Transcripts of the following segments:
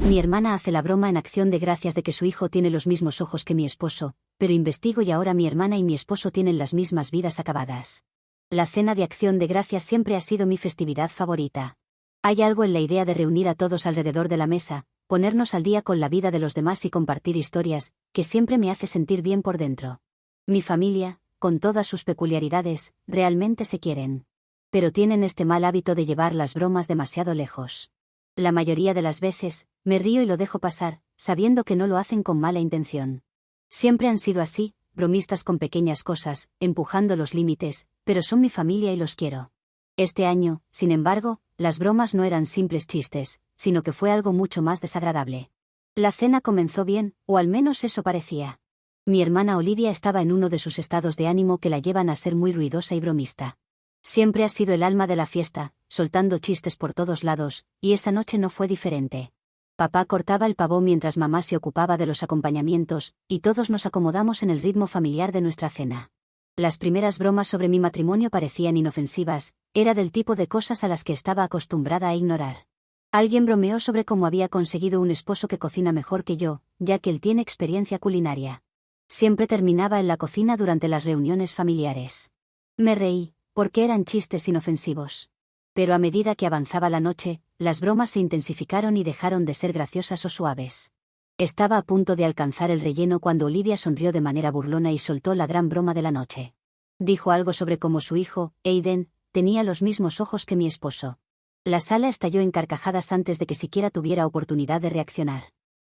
Mi hermana hace la broma en acción de gracias de que su hijo tiene los mismos ojos que mi esposo, pero investigo y ahora mi hermana y mi esposo tienen las mismas vidas acabadas. La cena de acción de gracias siempre ha sido mi festividad favorita. Hay algo en la idea de reunir a todos alrededor de la mesa, ponernos al día con la vida de los demás y compartir historias, que siempre me hace sentir bien por dentro. Mi familia, con todas sus peculiaridades, realmente se quieren. Pero tienen este mal hábito de llevar las bromas demasiado lejos. La mayoría de las veces, me río y lo dejo pasar, sabiendo que no lo hacen con mala intención. Siempre han sido así, bromistas con pequeñas cosas, empujando los límites, pero son mi familia y los quiero. Este año, sin embargo, las bromas no eran simples chistes, sino que fue algo mucho más desagradable. La cena comenzó bien, o al menos eso parecía. Mi hermana Olivia estaba en uno de sus estados de ánimo que la llevan a ser muy ruidosa y bromista. Siempre ha sido el alma de la fiesta, soltando chistes por todos lados, y esa noche no fue diferente. Papá cortaba el pavo mientras mamá se ocupaba de los acompañamientos, y todos nos acomodamos en el ritmo familiar de nuestra cena. Las primeras bromas sobre mi matrimonio parecían inofensivas, era del tipo de cosas a las que estaba acostumbrada a ignorar. Alguien bromeó sobre cómo había conseguido un esposo que cocina mejor que yo, ya que él tiene experiencia culinaria. Siempre terminaba en la cocina durante las reuniones familiares. Me reí, porque eran chistes inofensivos. Pero a medida que avanzaba la noche, las bromas se intensificaron y dejaron de ser graciosas o suaves. Estaba a punto de alcanzar el relleno cuando Olivia sonrió de manera burlona y soltó la gran broma de la noche. Dijo algo sobre cómo su hijo, Aiden, tenía los mismos ojos que mi esposo. La sala estalló en carcajadas antes de que siquiera tuviera oportunidad de reaccionar.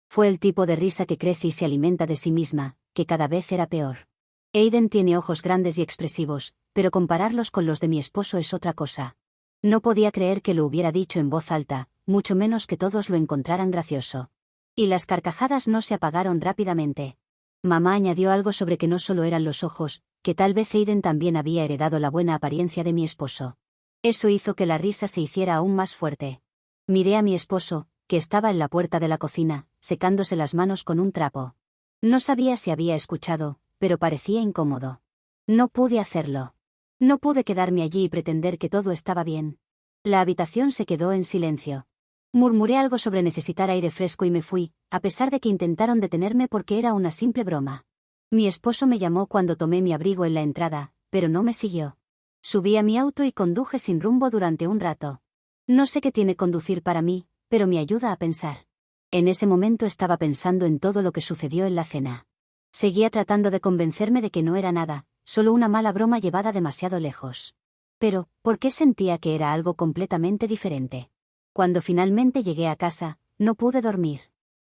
Fue el tipo de risa que crece y se alimenta de sí misma, que cada vez era peor. Aiden tiene ojos grandes y expresivos, pero compararlos con los de mi esposo es otra cosa. No podía creer que lo hubiera dicho en voz alta, mucho menos que todos lo encontraran gracioso. Y las carcajadas no se apagaron rápidamente. Mamá añadió algo sobre que no solo eran los ojos, que tal vez Aiden también había heredado la buena apariencia de mi esposo. Eso hizo que la risa se hiciera aún más fuerte. Miré a mi esposo, que estaba en la puerta de la cocina, secándose las manos con un trapo. No sabía si había escuchado, pero parecía incómodo. No pude hacerlo. No pude quedarme allí y pretender que todo estaba bien. La habitación se quedó en silencio. Murmuré algo sobre necesitar aire fresco y me fui, a pesar de que intentaron detenerme porque era una simple broma. Mi esposo me llamó cuando tomé mi abrigo en la entrada, pero no me siguió. Subí a mi auto y conduje sin rumbo durante un rato. No sé qué tiene conducir para mí, pero me ayuda a pensar. En ese momento estaba pensando en todo lo que sucedió en la cena. Seguía tratando de convencerme de que no era nada, solo una mala broma llevada demasiado lejos. Pero, ¿por qué sentía que era algo completamente diferente? Cuando finalmente llegué a casa, no pude dormir.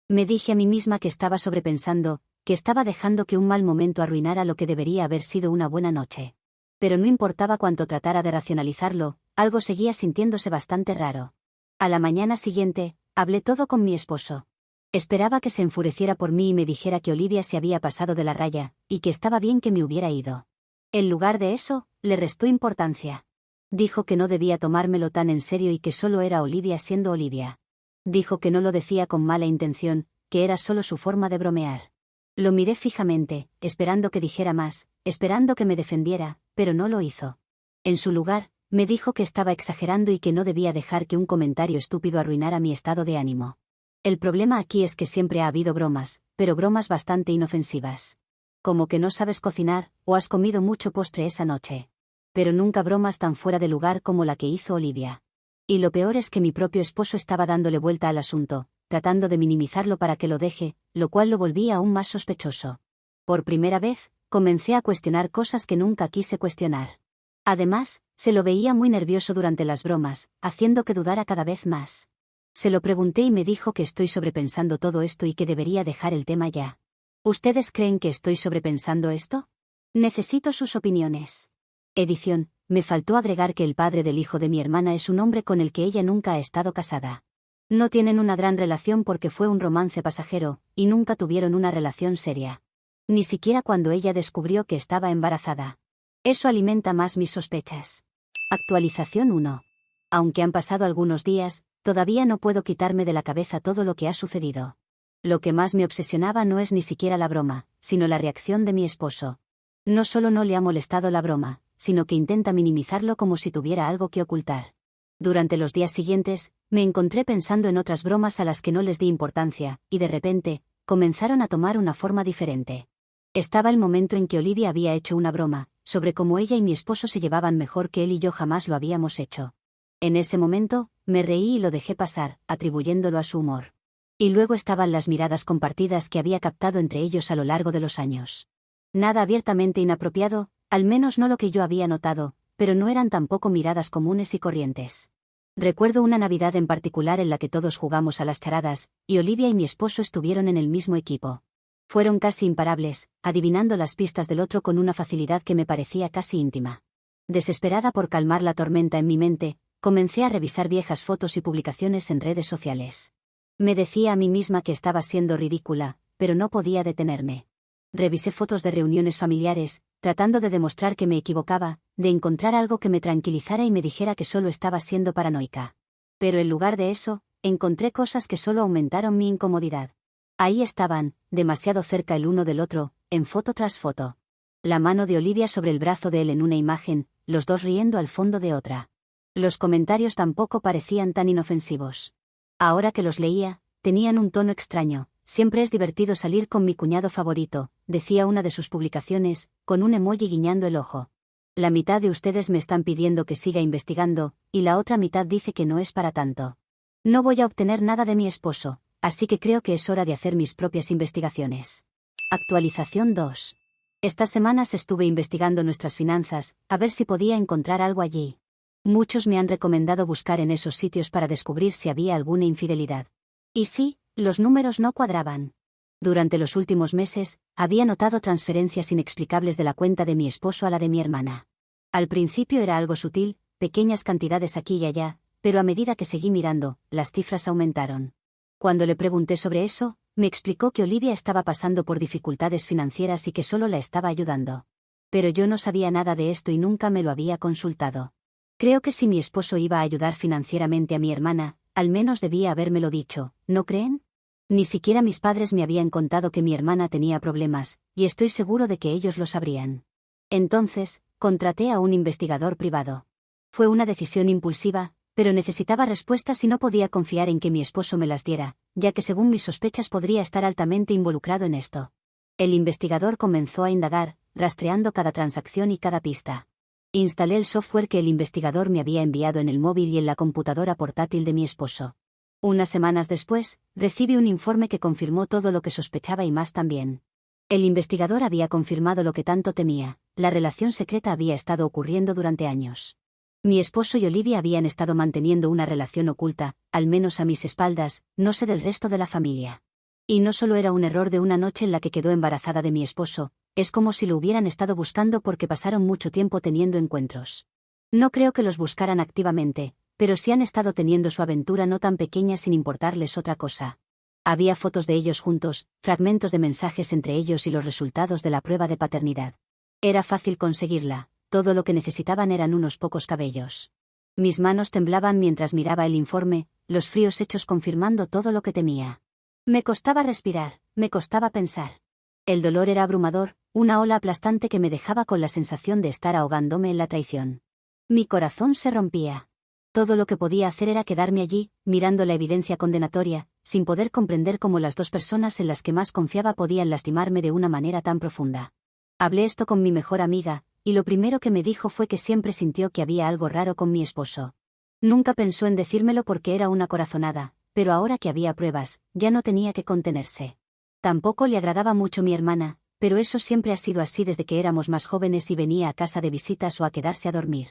Me dije a mí misma que estaba sobrepensando, que estaba dejando que un mal momento arruinara lo que debería haber sido una buena noche. Pero no importaba cuánto tratara de racionalizarlo, algo seguía sintiéndose bastante raro. A la mañana siguiente, hablé todo con mi esposo. Esperaba que se enfureciera por mí y me dijera que Olivia se había pasado de la raya, y que estaba bien que me hubiera ido. En lugar de eso, le restó importancia. Dijo que no debía tomármelo tan en serio y que solo era Olivia siendo Olivia. Dijo que no lo decía con mala intención, que era solo su forma de bromear. Lo miré fijamente, esperando que dijera más, esperando que me defendiera, pero no lo hizo. En su lugar, me dijo que estaba exagerando y que no debía dejar que un comentario estúpido arruinara mi estado de ánimo. El problema aquí es que siempre ha habido bromas, pero bromas bastante inofensivas. Como que no sabes cocinar, o has comido mucho postre esa noche. Pero nunca bromas tan fuera de lugar como la que hizo Olivia. Y lo peor es que mi propio esposo estaba dándole vuelta al asunto, tratando de minimizarlo para que lo deje, lo cual lo volvía aún más sospechoso. Por primera vez, comencé a cuestionar cosas que nunca quise cuestionar. Además, se lo veía muy nervioso durante las bromas, haciendo que dudara cada vez más. Se lo pregunté y me dijo que estoy sobrepensando todo esto y que debería dejar el tema ya. ¿Ustedes creen que estoy sobrepensando esto? Necesito sus opiniones. Edición, me faltó agregar que el padre del hijo de mi hermana es un hombre con el que ella nunca ha estado casada. No tienen una gran relación porque fue un romance pasajero, y nunca tuvieron una relación seria. Ni siquiera cuando ella descubrió que estaba embarazada. Eso alimenta más mis sospechas. Actualización 1. Aunque han pasado algunos días, todavía no puedo quitarme de la cabeza todo lo que ha sucedido. Lo que más me obsesionaba no es ni siquiera la broma, sino la reacción de mi esposo. No solo no le ha molestado la broma, sino que intenta minimizarlo como si tuviera algo que ocultar. Durante los días siguientes, Me encontré pensando en otras bromas a las que no les di importancia, y de repente, comenzaron a tomar una forma diferente. Estaba el momento en que Olivia había hecho una broma, sobre cómo ella y mi esposo se llevaban mejor que él y yo jamás lo habíamos hecho. En ese momento, me reí y lo dejé pasar, atribuyéndolo a su humor. Y luego estaban las miradas compartidas que había captado entre ellos a lo largo de los años. Nada abiertamente inapropiado, al menos no lo que yo había notado, pero no eran tampoco miradas comunes y corrientes. Recuerdo una Navidad en particular en la que todos jugamos a las charadas, y Olivia y mi esposo estuvieron en el mismo equipo. Fueron casi imparables, adivinando las pistas del otro con una facilidad que me parecía casi íntima. Desesperada por calmar la tormenta en mi mente, comencé a revisar viejas fotos y publicaciones en redes sociales. Me decía a mí misma que estaba siendo ridícula, pero no podía detenerme. Revisé fotos de reuniones familiares, tratando de demostrar que me equivocaba, de encontrar algo que me tranquilizara y me dijera que solo estaba siendo paranoica. Pero en lugar de eso, encontré cosas que solo aumentaron mi incomodidad. Ahí estaban, demasiado cerca el uno del otro, en foto tras foto. La mano de Olivia sobre el brazo de él en una imagen, los dos riendo al fondo de otra. Los comentarios tampoco parecían tan inofensivos. Ahora que los leía, tenían un tono extraño. Siempre es divertido salir con mi cuñado favorito, decía una de sus publicaciones, con un emoji guiñando el ojo. La mitad de ustedes me están pidiendo que siga investigando, y la otra mitad dice que no es para tanto. No voy a obtener nada de mi esposo, así que creo que es hora de hacer mis propias investigaciones. Actualización 2. Estas semanas estuve investigando nuestras finanzas, a ver si podía encontrar algo allí. Muchos me han recomendado buscar en esos sitios para descubrir si había alguna infidelidad. Y sí, los números no cuadraban. Durante los últimos meses, había notado transferencias inexplicables de la cuenta de mi esposo a la de mi hermana. Al principio era algo sutil, pequeñas cantidades aquí y allá, pero a medida que seguí mirando, las cifras aumentaron. Cuando le pregunté sobre eso, me explicó que Olivia estaba pasando por dificultades financieras y que solo la estaba ayudando. Pero yo no sabía nada de esto y nunca me lo había consultado. Creo que si mi esposo iba a ayudar financieramente a mi hermana, al menos debía habérmelo dicho, ¿no creen? Ni siquiera mis padres me habían contado que mi hermana tenía problemas, y estoy seguro de que ellos lo sabrían. Entonces, contraté a un investigador privado. Fue una decisión impulsiva, pero necesitaba respuestas y no podía confiar en que mi esposo me las diera, ya que según mis sospechas podría estar altamente involucrado en esto. El investigador comenzó a indagar, rastreando cada transacción y cada pista. Instalé el software que el investigador me había enviado en el móvil y en la computadora portátil de mi esposo. Unas semanas después, recibí un informe que confirmó todo lo que sospechaba y más también. El investigador había confirmado lo que tanto temía: la relación secreta había estado ocurriendo durante años. Mi esposo y Olivia habían estado manteniendo una relación oculta, al menos a mis espaldas, no sé del resto de la familia. Y no solo era un error de una noche en la que quedó embarazada de mi esposo, es como si lo hubieran estado buscando porque pasaron mucho tiempo teniendo encuentros. No creo que los buscaran activamente, pero sí han estado teniendo su aventura no tan pequeña sin importarles otra cosa. Había fotos de ellos juntos, fragmentos de mensajes entre ellos y los resultados de la prueba de paternidad. Era fácil conseguirla, todo lo que necesitaban eran unos pocos cabellos. Mis manos temblaban mientras miraba el informe, los fríos hechos confirmando todo lo que temía. Me costaba respirar, me costaba pensar. El dolor era abrumador, una ola aplastante que me dejaba con la sensación de estar ahogándome en la traición. Mi corazón se rompía. Todo lo que podía hacer era quedarme allí, mirando la evidencia condenatoria, sin poder comprender cómo las dos personas en las que más confiaba podían lastimarme de una manera tan profunda. Hablé esto con mi mejor amiga, y lo primero que me dijo fue que siempre sintió que había algo raro con mi esposo. Nunca pensó en decírmelo porque era una corazonada, pero ahora que había pruebas, ya no tenía que contenerse. Tampoco le agradaba mucho mi hermana, pero eso siempre ha sido así desde que éramos más jóvenes y venía a casa de visitas o a quedarse a dormir.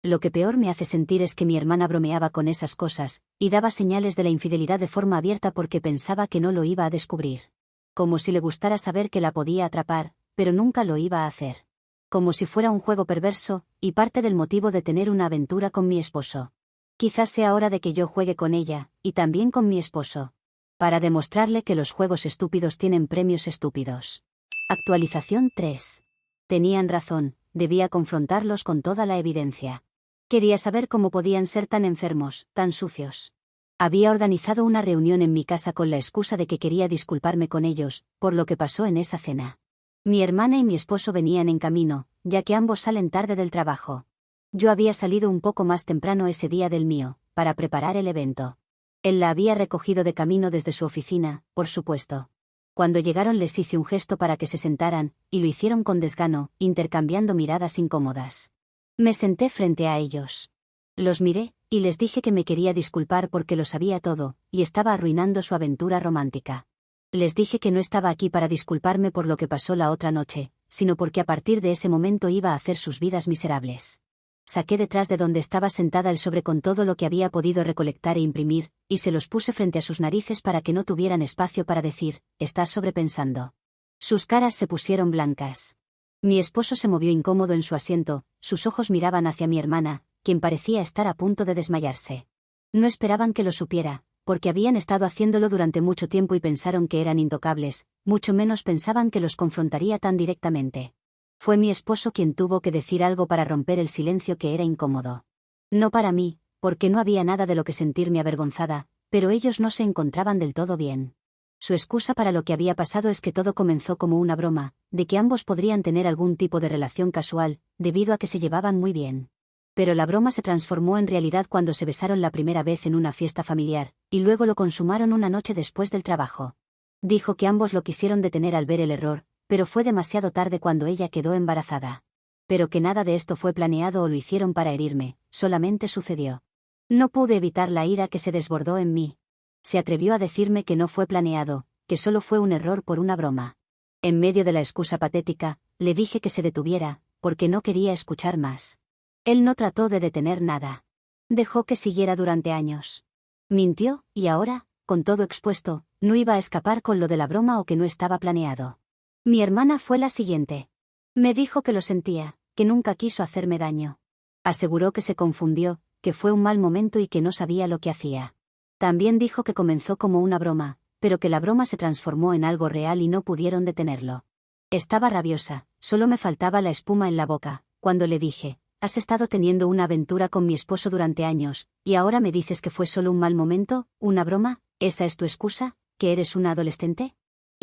Lo que peor me hace sentir es que mi hermana bromeaba con esas cosas, y daba señales de la infidelidad de forma abierta porque pensaba que no lo iba a descubrir. Como si le gustara saber que la podía atrapar, pero nunca lo iba a hacer. Como si fuera un juego perverso, y parte del motivo de tener una aventura con mi esposo. Quizás sea hora de que yo juegue con ella, y también con mi esposo. Para demostrarle que los juegos estúpidos tienen premios estúpidos. Actualización 3. Tenían razón, debía confrontarlos con toda la evidencia. Quería saber cómo podían ser tan enfermos, tan sucios. Había organizado una reunión en mi casa con la excusa de que quería disculparme con ellos, por lo que pasó en esa cena. Mi hermana y mi esposo venían en camino, ya que ambos salen tarde del trabajo. Yo había salido un poco más temprano ese día del mío, para preparar el evento. Él la había recogido de camino desde su oficina, por supuesto. Cuando llegaron les hice un gesto para que se sentaran, y lo hicieron con desgano, intercambiando miradas incómodas. Me senté frente a ellos. Los miré, y les dije que me quería disculpar porque lo sabía todo, y estaba arruinando su aventura romántica. Les dije que no estaba aquí para disculparme por lo que pasó la otra noche, sino porque a partir de ese momento iba a hacer sus vidas miserables. Saqué detrás de donde estaba sentada el sobre con todo lo que había podido recolectar e imprimir, y se los puse frente a sus narices para que no tuvieran espacio para decir, «Estás sobrepensando». Sus caras se pusieron blancas. Mi esposo se movió incómodo en su asiento, sus ojos miraban hacia mi hermana, quien parecía estar a punto de desmayarse. No esperaban que lo supiera, porque habían estado haciéndolo durante mucho tiempo y pensaron que eran intocables, mucho menos pensaban que los confrontaría tan directamente. Fue mi esposo quien tuvo que decir algo para romper el silencio que era incómodo. No para mí, porque no había nada de lo que sentirme avergonzada, pero ellos no se encontraban del todo bien. Su excusa para lo que había pasado es que todo comenzó como una broma, de que ambos podrían tener algún tipo de relación casual, debido a que se llevaban muy bien. Pero la broma se transformó en realidad cuando se besaron la primera vez en una fiesta familiar, y luego lo consumaron una noche después del trabajo. Dijo que ambos lo quisieron detener al ver el error, pero fue demasiado tarde cuando ella quedó embarazada. Pero que nada de esto fue planeado o lo hicieron para herirme, solamente sucedió. No pude evitar la ira que se desbordó en mí. Se atrevió a decirme que no fue planeado, que solo fue un error por una broma. En medio de la excusa patética, le dije que se detuviera, porque no quería escuchar más. Él no trató de detener nada. Dejó que siguiera durante años. Mintió, y ahora, con todo expuesto, no iba a escapar con lo de la broma o que no estaba planeado. Mi hermana fue la siguiente. Me dijo que lo sentía, que nunca quiso hacerme daño. Aseguró que se confundió, que fue un mal momento y que no sabía lo que hacía. También dijo que comenzó como una broma, pero que la broma se transformó en algo real y no pudieron detenerlo. Estaba rabiosa, solo me faltaba la espuma en la boca, cuando le dije, «Has estado teniendo una aventura con mi esposo durante años, y ahora me dices que fue solo un mal momento, una broma, ¿esa es tu excusa, que eres una adolescente?»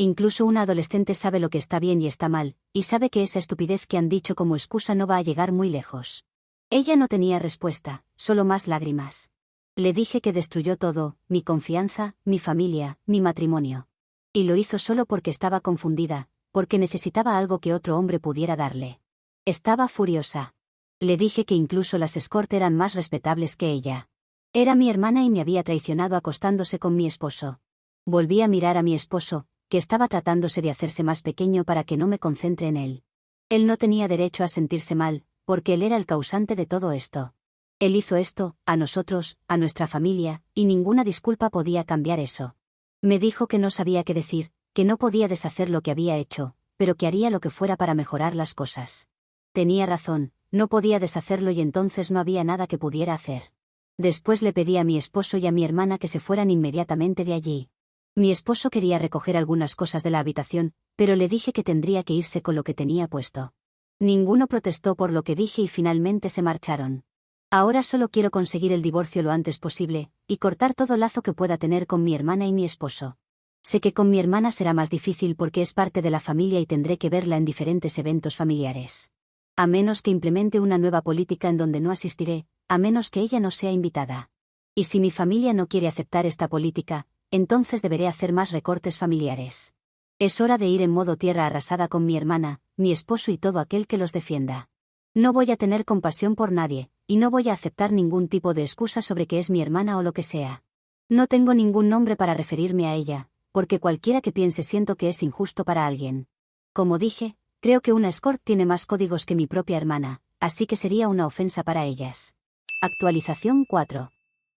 Incluso una adolescente sabe lo que está bien y está mal, y sabe que esa estupidez que han dicho como excusa no va a llegar muy lejos. Ella no tenía respuesta, solo más lágrimas. Le dije que destruyó todo, mi confianza, mi familia, mi matrimonio. Y lo hizo solo porque estaba confundida, porque necesitaba algo que otro hombre pudiera darle. Estaba furiosa. Le dije que incluso las escort eran más respetables que ella. Era mi hermana y me había traicionado acostándose con mi esposo. Volví a mirar a mi esposo, que estaba tratándose de hacerse más pequeño para que no me concentre en él. Él no tenía derecho a sentirse mal, porque él era el causante de todo esto. Él hizo esto, a nosotros, a nuestra familia, y ninguna disculpa podía cambiar eso. Me dijo que no sabía qué decir, que no podía deshacer lo que había hecho, pero que haría lo que fuera para mejorar las cosas. Tenía razón, no podía deshacerlo y entonces no había nada que pudiera hacer. Después le pedí a mi esposo y a mi hermana que se fueran inmediatamente de allí. Mi esposo quería recoger algunas cosas de la habitación, pero le dije que tendría que irse con lo que tenía puesto. Ninguno protestó por lo que dije y finalmente se marcharon. Ahora solo quiero conseguir el divorcio lo antes posible, y cortar todo lazo que pueda tener con mi hermana y mi esposo. Sé que con mi hermana será más difícil porque es parte de la familia y tendré que verla en diferentes eventos familiares. A menos que implemente una nueva política en donde no asistiré, a menos que ella no sea invitada. Y si mi familia no quiere aceptar esta política, entonces deberé hacer más recortes familiares. Es hora de ir en modo tierra arrasada con mi hermana, mi esposo y todo aquel que los defienda. No voy a tener compasión por nadie, y no voy a aceptar ningún tipo de excusa sobre que es mi hermana o lo que sea. No tengo ningún nombre para referirme a ella, porque cualquiera que piense siento que es injusto para alguien. Como dije, creo que una escort tiene más códigos que mi propia hermana, así que sería una ofensa para ellas. Actualización 4.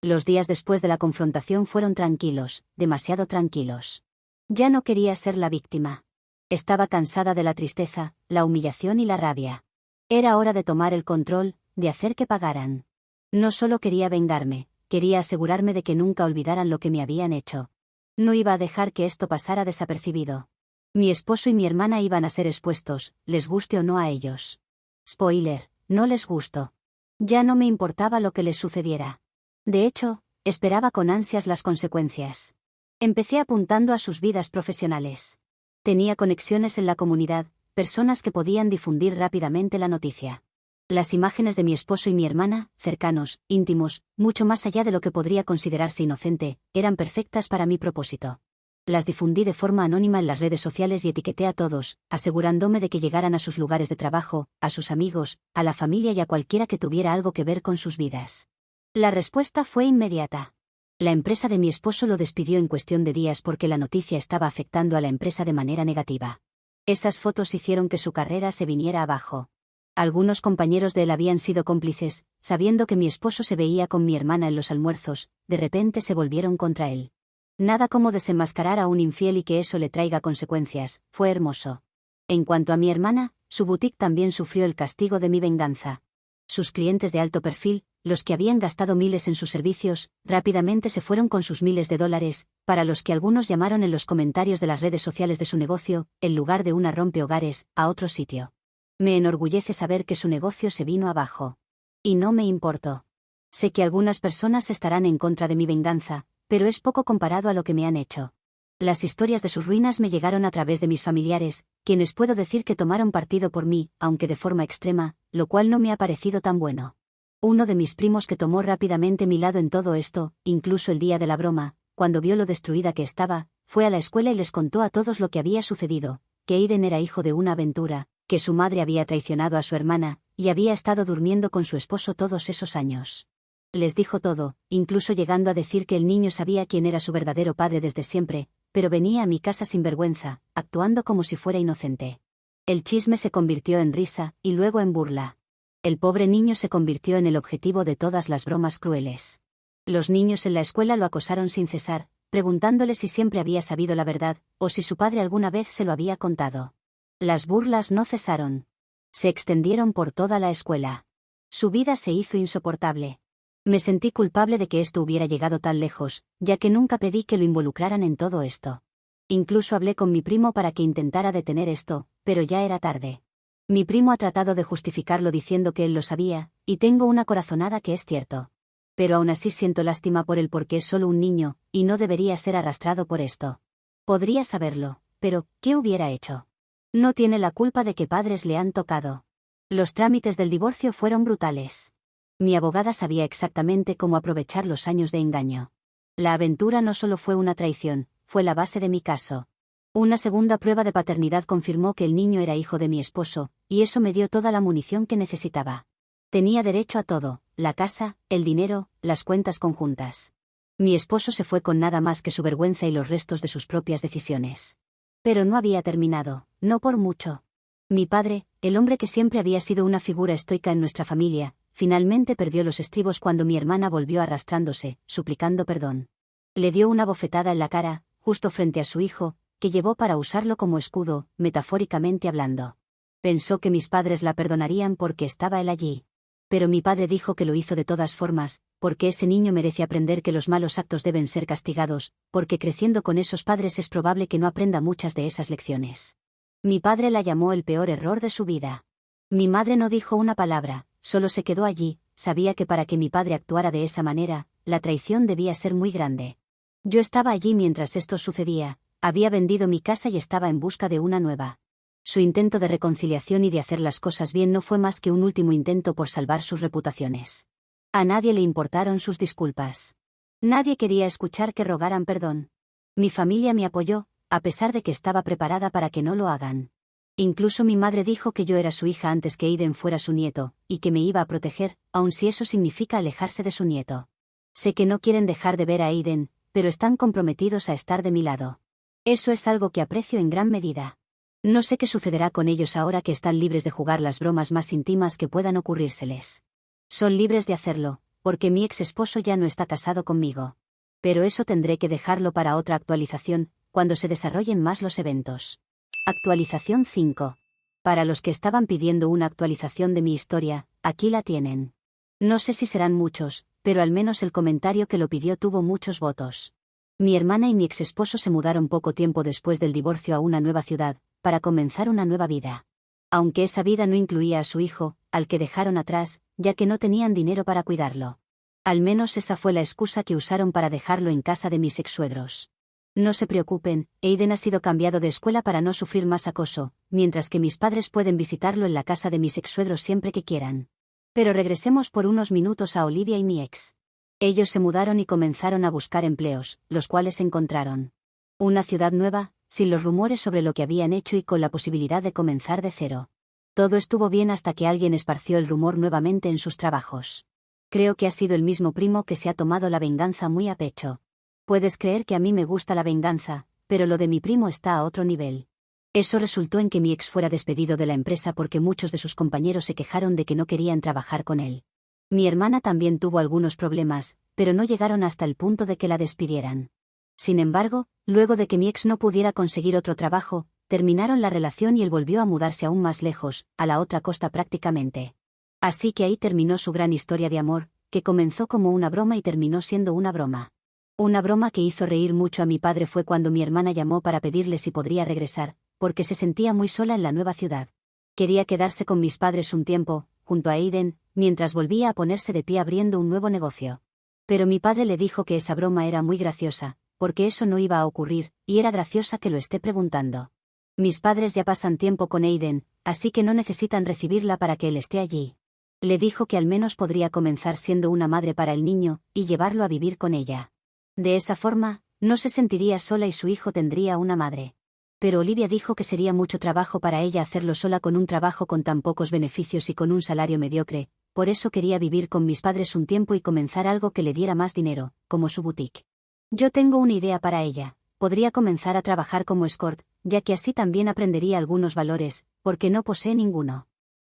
Los días después de la confrontación fueron tranquilos, demasiado tranquilos. Ya no quería ser la víctima. Estaba cansada de la tristeza, la humillación y la rabia. Era hora de tomar el control, de hacer que pagaran. No solo quería vengarme, quería asegurarme de que nunca olvidaran lo que me habían hecho. No iba a dejar que esto pasara desapercibido. Mi esposo y mi hermana iban a ser expuestos, les guste o no a ellos. Spoiler, no les gustó. Ya no me importaba lo que les sucediera. De hecho, esperaba con ansias las consecuencias. Empecé apuntando a sus vidas profesionales. Tenía conexiones en la comunidad, personas que podían difundir rápidamente la noticia. Las imágenes de mi esposo y mi hermana, cercanos, íntimos, mucho más allá de lo que podría considerarse inocente, eran perfectas para mi propósito. Las difundí de forma anónima en las redes sociales y etiqueté a todos, asegurándome de que llegaran a sus lugares de trabajo, a sus amigos, a la familia y a cualquiera que tuviera algo que ver con sus vidas. La respuesta fue inmediata. La empresa de mi esposo lo despidió en cuestión de días porque la noticia estaba afectando a la empresa de manera negativa. Esas fotos hicieron que su carrera se viniera abajo. Algunos compañeros de él habían sido cómplices, sabiendo que mi esposo se veía con mi hermana en los almuerzos, de repente se volvieron contra él. Nada como desenmascarar a un infiel y que eso le traiga consecuencias, fue hermoso. En cuanto a mi hermana, su boutique también sufrió el castigo de mi venganza. Sus clientes de alto perfil, los que habían gastado miles en sus servicios, rápidamente se fueron con sus miles de dólares, para los que algunos llamaron en los comentarios de las redes sociales de su negocio, en lugar de una rompehogares, a otro sitio. Me enorgullece saber que su negocio se vino abajo. Y no me importó. Sé que algunas personas estarán en contra de mi venganza, pero es poco comparado a lo que me han hecho. Las historias de sus ruinas me llegaron a través de mis familiares, quienes puedo decir que tomaron partido por mí, aunque de forma extrema, lo cual no me ha parecido tan bueno. Uno de mis primos que tomó rápidamente mi lado en todo esto, incluso el día de la broma, cuando vio lo destruida que estaba, fue a la escuela y les contó a todos lo que había sucedido, que Aiden era hijo de una aventura, que su madre había traicionado a su hermana, y había estado durmiendo con su esposo todos esos años. Les dijo todo, incluso llegando a decir que el niño sabía quién era su verdadero padre desde siempre, pero venía a mi casa sin vergüenza, actuando como si fuera inocente. El chisme se convirtió en risa, y luego en burla. El pobre niño se convirtió en el objetivo de todas las bromas crueles. Los niños en la escuela lo acosaron sin cesar, preguntándole si siempre había sabido la verdad, o si su padre alguna vez se lo había contado. Las burlas no cesaron. Se extendieron por toda la escuela. Su vida se hizo insoportable. Me sentí culpable de que esto hubiera llegado tan lejos, ya que nunca pedí que lo involucraran en todo esto. Incluso hablé con mi primo para que intentara detener esto, pero ya era tarde. Mi primo ha tratado de justificarlo diciendo que él lo sabía, y tengo una corazonada que es cierto. Pero aún así siento lástima por él porque es solo un niño, y no debería ser arrastrado por esto. Podría saberlo, pero ¿qué hubiera hecho? No tiene la culpa de que padres le han tocado. Los trámites del divorcio fueron brutales. Mi abogada sabía exactamente cómo aprovechar los años de engaño. La aventura no solo fue una traición, fue la base de mi caso. Una segunda prueba de paternidad confirmó que el niño era hijo de mi esposo, y eso me dio toda la munición que necesitaba. Tenía derecho a todo, la casa, el dinero, las cuentas conjuntas. Mi esposo se fue con nada más que su vergüenza y los restos de sus propias decisiones. Pero no había terminado, no por mucho. Mi padre, el hombre que siempre había sido una figura estoica en nuestra familia, finalmente perdió los estribos cuando mi hermana volvió arrastrándose, suplicando perdón. Le dio una bofetada en la cara, justo frente a su hijo, que llevó para usarlo como escudo, metafóricamente hablando. Pensó que mis padres la perdonarían porque estaba él allí. Pero mi padre dijo que lo hizo de todas formas, porque ese niño merece aprender que los malos actos deben ser castigados, porque creciendo con esos padres es probable que no aprenda muchas de esas lecciones. Mi padre la llamó el peor error de su vida. Mi madre no dijo una palabra, solo se quedó allí, sabía que para que mi padre actuara de esa manera, la traición debía ser muy grande. Yo estaba allí mientras esto sucedía, había vendido mi casa y estaba en busca de una nueva. Su intento de reconciliación y de hacer las cosas bien no fue más que un último intento por salvar sus reputaciones. A nadie le importaron sus disculpas. Nadie quería escuchar que rogaran perdón. Mi familia me apoyó, a pesar de que estaba preparada para que no lo hagan. Incluso mi madre dijo que yo era su hija antes que Aiden fuera su nieto, y que me iba a proteger, aun si eso significa alejarse de su nieto. Sé que no quieren dejar de ver a Aiden, pero están comprometidos a estar de mi lado. Eso es algo que aprecio en gran medida. No sé qué sucederá con ellos ahora que están libres de jugar las bromas más íntimas que puedan ocurrírseles. Son libres de hacerlo, porque mi ex esposo ya no está casado conmigo. Pero eso tendré que dejarlo para otra actualización, cuando se desarrollen más los eventos. Actualización 5. Para los que estaban pidiendo una actualización de mi historia, aquí la tienen. No sé si serán muchos, pero al menos el comentario que lo pidió tuvo muchos votos. Mi hermana y mi ex esposo se mudaron poco tiempo después del divorcio a una nueva ciudad, para comenzar una nueva vida. Aunque esa vida no incluía a su hijo, al que dejaron atrás, ya que no tenían dinero para cuidarlo. Al menos esa fue la excusa que usaron para dejarlo en casa de mis ex-suegros. No se preocupen, Aiden ha sido cambiado de escuela para no sufrir más acoso, mientras que mis padres pueden visitarlo en la casa de mis ex-suegros siempre que quieran. Pero regresemos por unos minutos a Olivia y mi ex. Ellos se mudaron y comenzaron a buscar empleos, los cuales encontraron. Una ciudad nueva, sin los rumores sobre lo que habían hecho y con la posibilidad de comenzar de cero. Todo estuvo bien hasta que alguien esparció el rumor nuevamente en sus trabajos. Creo que ha sido el mismo primo que se ha tomado la venganza muy a pecho. Puedes creer que a mí me gusta la venganza, pero lo de mi primo está a otro nivel. Eso resultó en que mi ex fuera despedido de la empresa porque muchos de sus compañeros se quejaron de que no querían trabajar con él. Mi hermana también tuvo algunos problemas, pero no llegaron hasta el punto de que la despidieran. Sin embargo, luego de que mi ex no pudiera conseguir otro trabajo, terminaron la relación y él volvió a mudarse aún más lejos, a la otra costa prácticamente. Así que ahí terminó su gran historia de amor, que comenzó como una broma y terminó siendo una broma. Una broma que hizo reír mucho a mi padre fue cuando mi hermana llamó para pedirle si podría regresar, porque se sentía muy sola en la nueva ciudad. Quería quedarse con mis padres un tiempo, junto a Aiden, mientras volvía a ponerse de pie abriendo un nuevo negocio. Pero mi padre le dijo que esa broma era muy graciosa, porque eso no iba a ocurrir, y era graciosa que lo esté preguntando. Mis padres ya pasan tiempo con Aiden, así que no necesitan recibirla para que él esté allí. Le dijo que al menos podría comenzar siendo una madre para el niño, y llevarlo a vivir con ella. De esa forma, no se sentiría sola y su hijo tendría una madre. Pero Olivia dijo que sería mucho trabajo para ella hacerlo sola con un trabajo con tan pocos beneficios y con un salario mediocre, por eso quería vivir con mis padres un tiempo y comenzar algo que le diera más dinero, como su boutique. Yo tengo una idea para ella, podría comenzar a trabajar como escort, ya que así también aprendería algunos valores, porque no posee ninguno.